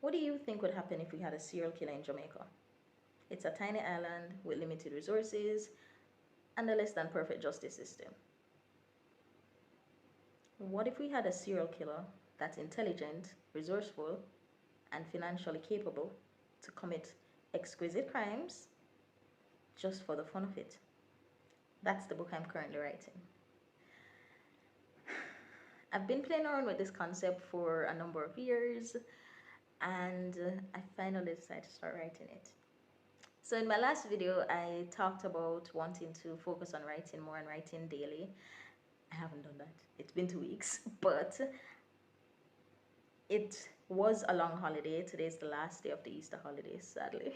What do you think would happen if we had a serial killer in Jamaica? It's a tiny island with limited resources and a less than perfect justice system. What if we had a serial killer that's intelligent, resourceful, and financially capable to commit exquisite crimes just for the fun of it? That's the book I'm currently writing. I've been playing around with this concept for a number of years, and I finally decided to start writing it. So in my last video, I talked about wanting to focus on writing more and writing daily. I haven't done that. It's been 2 weeks, but it was a long holiday. Today's the last day of the Easter holidays, sadly,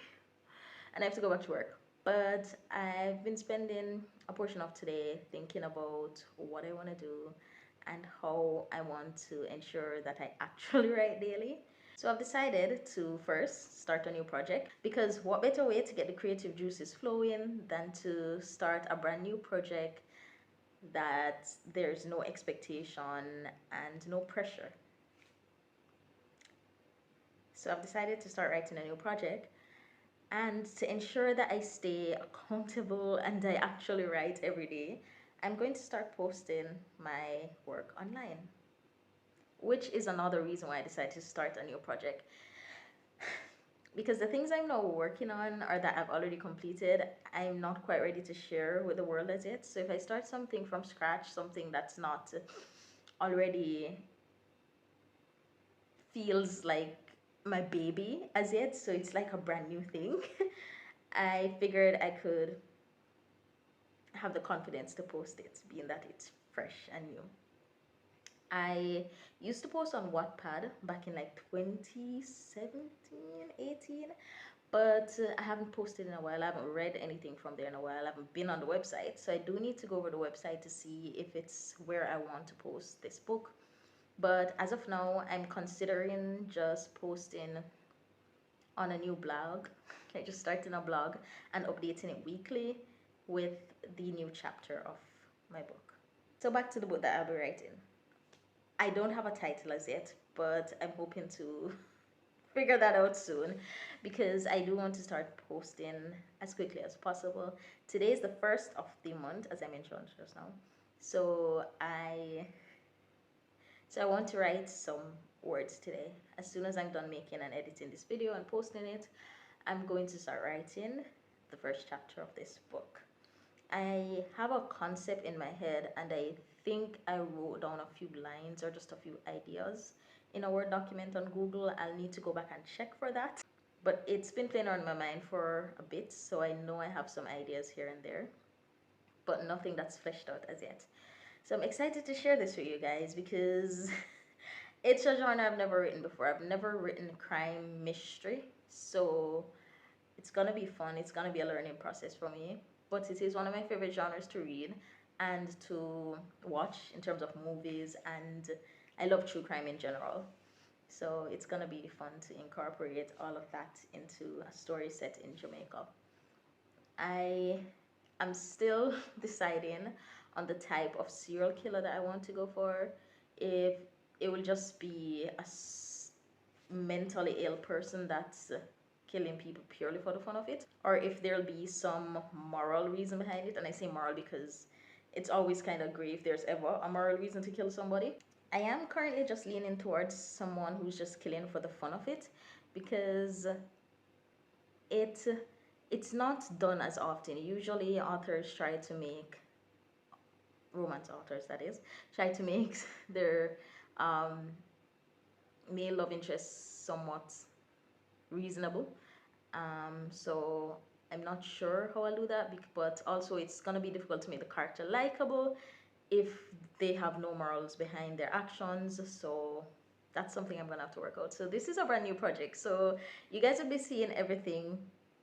and I have to go back to work. But I've been spending a portion of today thinking about what I want to do and how I want to ensure that I actually write daily. So I've decided to first start a new project, because what better way to get the creative juices flowing than to start a brand new project that there's no expectation and no pressure. So I've decided to start writing a new project, and to ensure that I stay accountable and I actually write every day, I'm going to start posting my work online, which is another reason why I decided to start a new project. Because the things I'm now working on or that I've already completed, I'm not quite ready to share with the world as yet. So if I start something from scratch, something that's not already feels like my baby as yet, so it's like a brand new thing, I figured I could have the confidence to post it, being that it's fresh and new. I used to post on Wattpad back in like 2017, 18, but I haven't posted in a while. I haven't read anything from there in a while. I haven't been on the website, so I do need to go over the website to see if it's where I want to post this book. But as of now, I'm considering just posting on a new blog, like just starting a blog and updating it weekly with the new chapter of my book. So back to the book that I'll be writing. I don't have a title as yet, but I'm hoping to figure that out soon, because I do want to start posting as quickly as possible. Today is the first of the month, as I mentioned just now. So I want to write some words today. As soon as I'm done making and editing this video and posting it, I'm going to start writing the first chapter of this book. I have a concept in my head, and I think I wrote down a few lines or just a few ideas in a Word document on Google. I'll need to go back and check for that. But it's been playing around my mind for a bit, so I know I have some ideas here and there, but nothing that's fleshed out as yet. So I'm excited to share this with you guys, because it's a genre I've never written before. I've never written crime mystery, so it's gonna be fun. It's gonna be a learning process for me, but it is one of my favorite genres to read and to watch in terms of movies, and I love true crime in general. So it's gonna be fun to incorporate all of that into a story set in Jamaica. I am still deciding on the type of serial killer that I want to go for. If it will just be a mentally ill person that's killing people purely for the fun of it, or if there'll be some moral reason behind it. And I say moral because it's always kind of gray if there's ever a moral reason to kill somebody. I am currently just leaning towards someone who's just killing for the fun of it, because it it's not done as often. Usually authors try to make, romance authors that is, try to make their um, male love interest somewhat reasonable. So I'm not sure how I'll do that, but also it's gonna be difficult to make the character likable if they have no morals behind their actions. So that's something I'm gonna have to work out. So this is a brand new project, so you guys will be seeing everything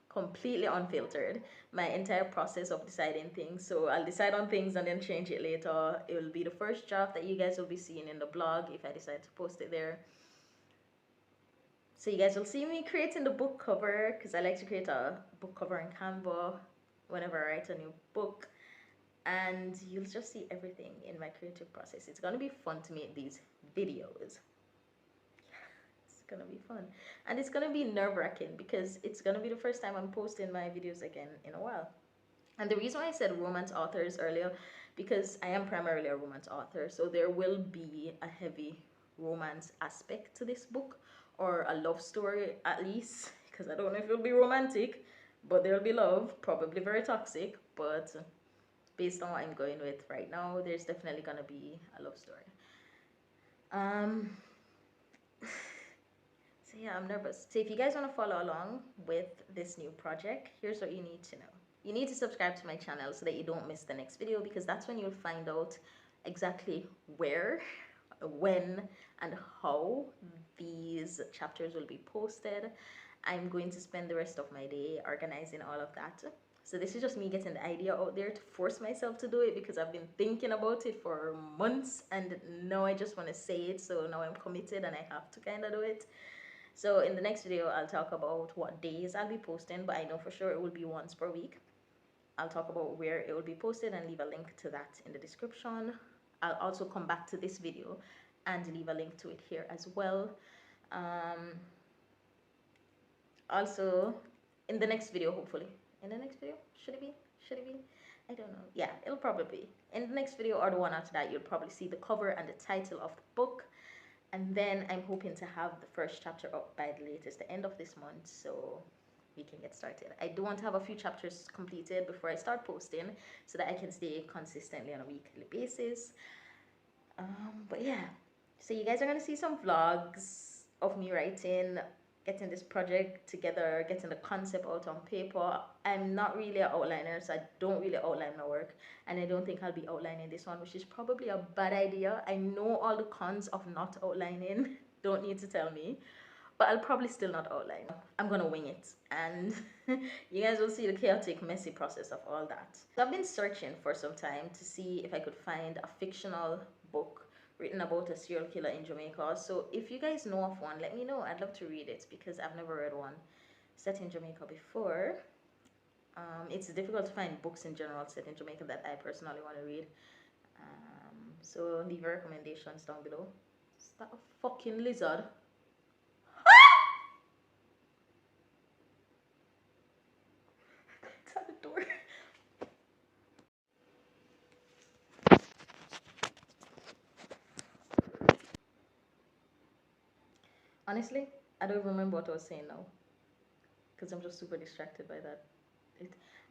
completely unfiltered, my entire process of deciding things. So I'll decide on things and then change it later. It will be the first draft that you guys will be seeing in the blog if I decide to post it there. So you guys will see me creating the book cover, because I like to create a book cover in Canva whenever I write a new book. And you'll just see everything in my creative process. It's gonna be fun to make these videos. gonna be fun. And it's gonna be nerve-wracking because it's gonna be the first time I'm posting my videos again in a while. And the reason why I said romance authors earlier, because I am primarily a romance author, so there will be a heavy romance aspect to this book, or a love story at least, because I don't know if it'll be romantic, but there'll be love, probably very toxic, but based on what I'm going with right now, there's definitely gonna be a love story. Um, so yeah, I'm nervous. So if you guys want to follow along with this new project, here's what you need to know. You need to subscribe to my channel so that you don't miss the next video, because that's when you'll find out exactly where, when, and how these chapters will be posted. I'm going to spend the rest of my day organizing all of that. So this is just me getting the idea out there to force myself to do it, because I've been thinking about it for months and now I just want to say it. So now I'm committed and I have to kind of do it. So in the next video, I'll talk about what days I'll be posting, but I know for sure it will be once per week. I'll talk about where it will be posted and leave a link to that in the description. I'll also come back to this video and leave a link to it here as well. Also, in the next video, hopefully. In the next video? Should it be? Should it be? I don't know. Yeah, it'll probably be. In the next video or the one after that, you'll probably see the cover and the title of the book. And then I'm hoping to have the first chapter up by the latest, the end of this month, so we can get started. I do want to have a few chapters completed before I start posting so that I can stay consistently on a weekly basis. But yeah, so you guys are going to see some vlogs of me writing, getting this project together, getting the concept out on paper. I'm not really an outliner, so I don't really outline my work, and I don't think I'll be outlining this one, which is probably a bad idea. I know all the cons of not outlining. Don't need to tell me, but I'll probably still not outline. I'm gonna wing it, and you guys will see the chaotic, messy process of all that. So I've been searching for some time to see if I could find a fictional book written about a serial killer in Jamaica. So if you guys know of one, let me know. I'd love to read it because I've never read one set in Jamaica before. It's difficult to find books in general set in Jamaica that I personally want to read. So leave your recommendations down below. Is that a fucking lizard? It's at the door. Honestly, I don't remember what I was saying now because I'm just super distracted by that.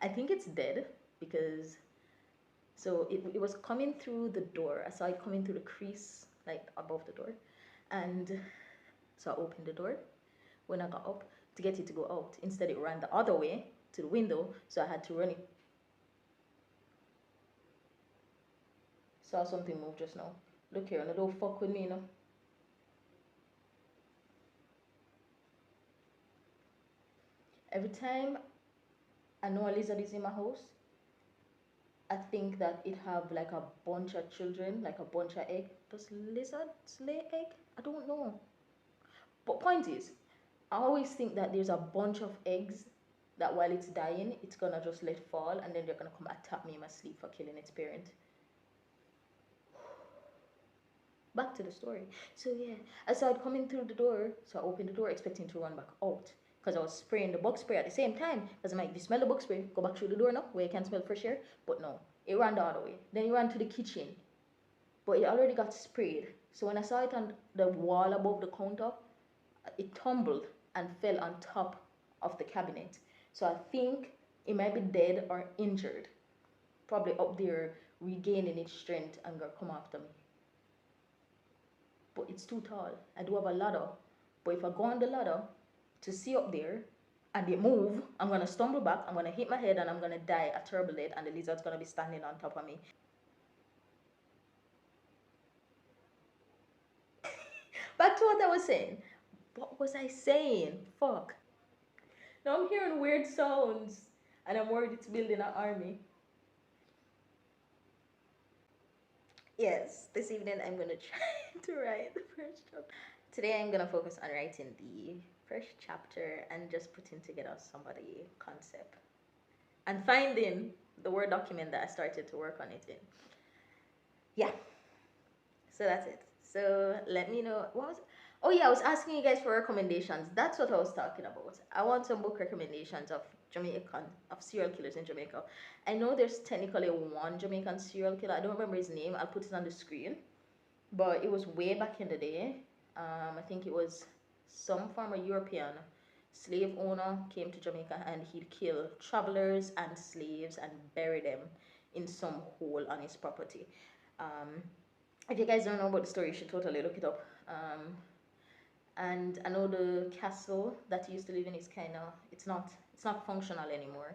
I think it's dead because so it was coming through the door. I saw it coming through the crease like above the door, and so I opened the door. When I got up to get it to go out, instead it ran the other way to the window, so I had to run it. Saw something move just now. Look here, and don't fuck with me, you know. Every time I know a lizard is in my house, I think that it have like a bunch of children, like a bunch of egg. Does lizards lay egg? I don't know. But point is, I always think that there's a bunch of eggs that while it's dying, it's gonna just let fall, and then they're gonna come attack me in my sleep for killing its parent. Back to the story. So yeah, I saw it coming through the door, so I opened the door expecting to run back out because I was spraying the bug spray at the same time. Because I'm like, if you smell the bug spray, go back through the door now where you can smell fresh air. But no, it ran the other way. Then it ran to the kitchen, but it already got sprayed. So when I saw it on the wall above the counter, it tumbled and fell on top of the cabinet. So I think it might be dead or injured, probably up there regaining its strength and gonna come after me. But it's too tall. I do have a ladder, but if I go on the ladder to see up there and they move, I'm gonna stumble back, I'm gonna hit my head, and I'm gonna die a terrible death, and the lizard's gonna be standing on top of me. Back to what I was saying. What was I saying? Fuck. Now I'm hearing weird sounds, and I'm worried it's building an army. Yes, this evening I'm gonna try to write the first chapter. Today I'm gonna focus on writing the first chapter and just putting together somebody concept and finding the Word document that I started to work on it in. Yeah, so that's it. So let me know what was it? Oh yeah, I was asking you guys for recommendations. That's what I was talking about. I want some book recommendations of Jamaican of serial killers in Jamaica. I know there's technically one Jamaican serial killer. I don't remember his name. I'll put it on the screen. But it was way back in the day. I think it was some former European slave owner came to Jamaica and he'd kill travelers and slaves and bury them in some hole on his property. Um, if you guys don't know about the story, you should totally look it up. And I know the castle that he used to live in is kind of it's not functional anymore.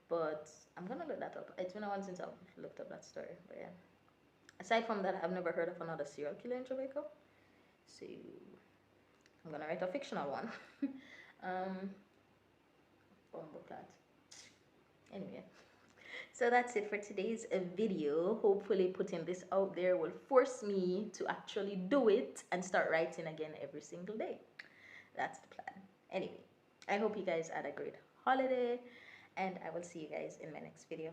But I'm gonna look that up. It's been a while since I've looked up that story. But yeah. Aside from that, I've never heard of another serial killer in Jamaica. So I'm gonna write a fictional one. um, Bumbleclat. Anyway, so that's it for today's video. Hopefully, putting this out there will force me to actually do it and start writing again every single day. That's the plan. Anyway, I hope you guys had a great holiday, and I will see you guys in my next video.